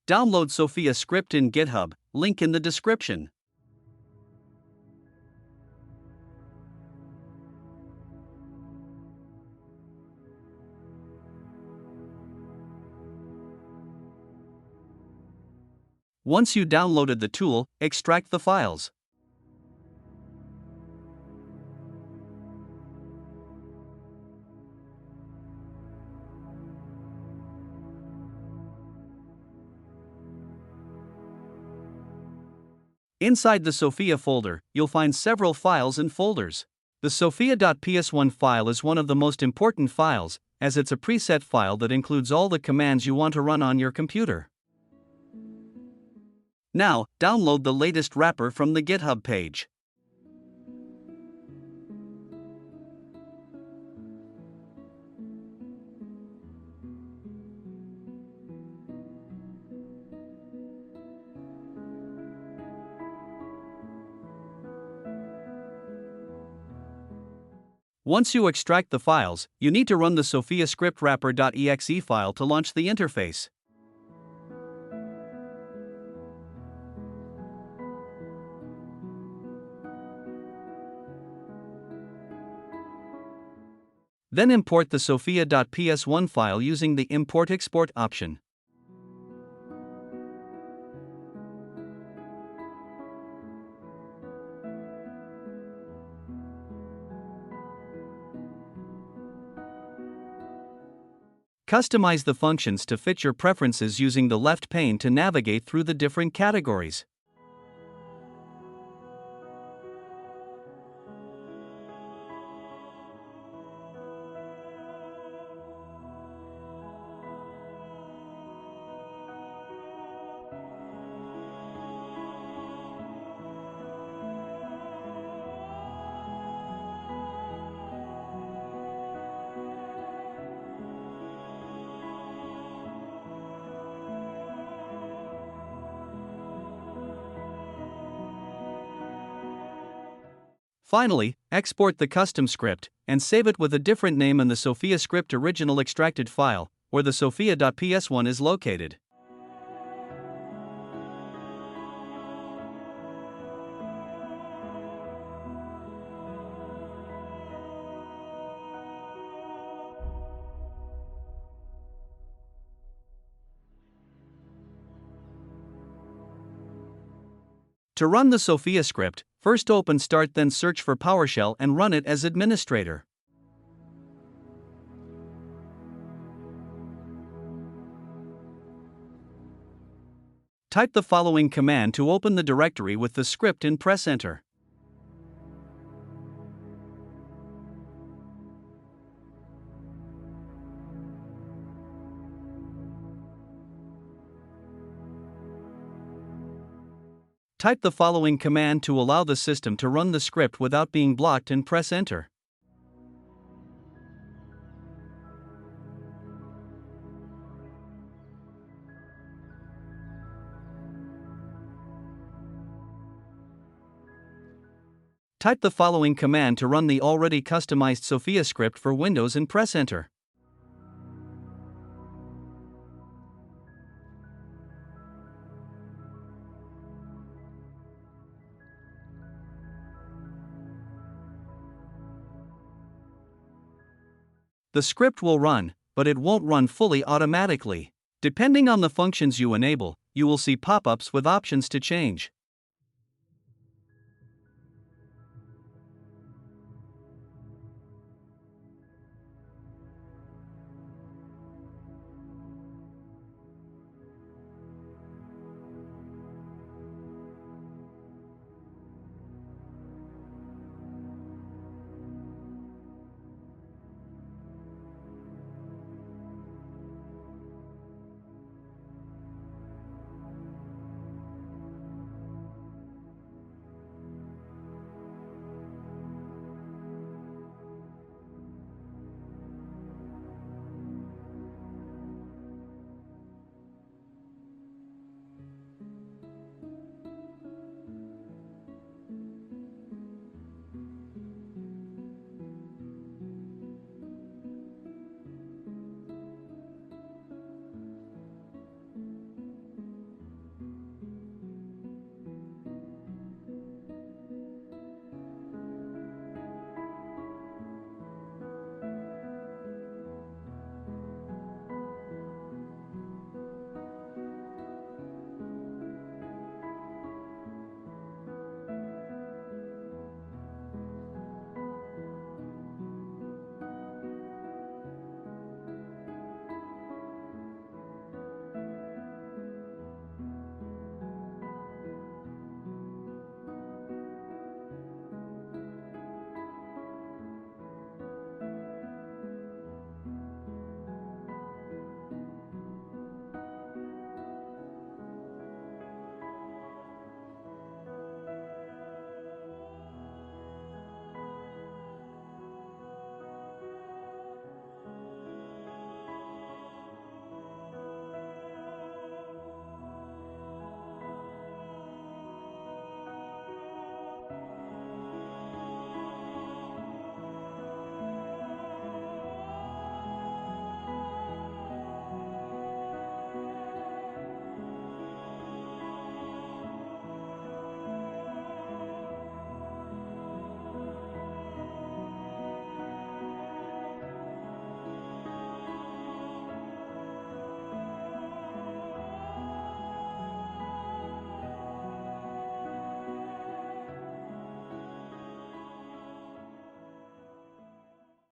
Download Sophia Script in GitHub, link in the description. Once you downloaded the tool, extract the files. Inside the Sophia folder, you'll find several files and folders. The Sophia.ps1 file is one of the most important files, as it's a preset file that includes all the commands you want to run on your computer. Now, download the latest wrapper from the GitHub page. Once you extract the files, you need to run the Sophia Script wrapper.exe file to launch the interface. Then import the Sophia.ps1 file using the Import-Export option. Customize the functions to fit your preferences using the left pane to navigate through the different categories. Finally, export the custom script and save it with a different name in the Sophia Script original extracted file, where the Sophia.ps1 is located. To run the Sophia Script, first open Start, then search for Powershell and run it as administrator. Type the following command to open the directory with the script and press Enter. Type the following command to allow the system to run the script without being blocked and press Enter. Type the following command to run the already customized Sophia script for Windows and press Enter. The script will run, but it won't run fully automatically. Depending on the functions you enable, you will see pop-ups with options to change.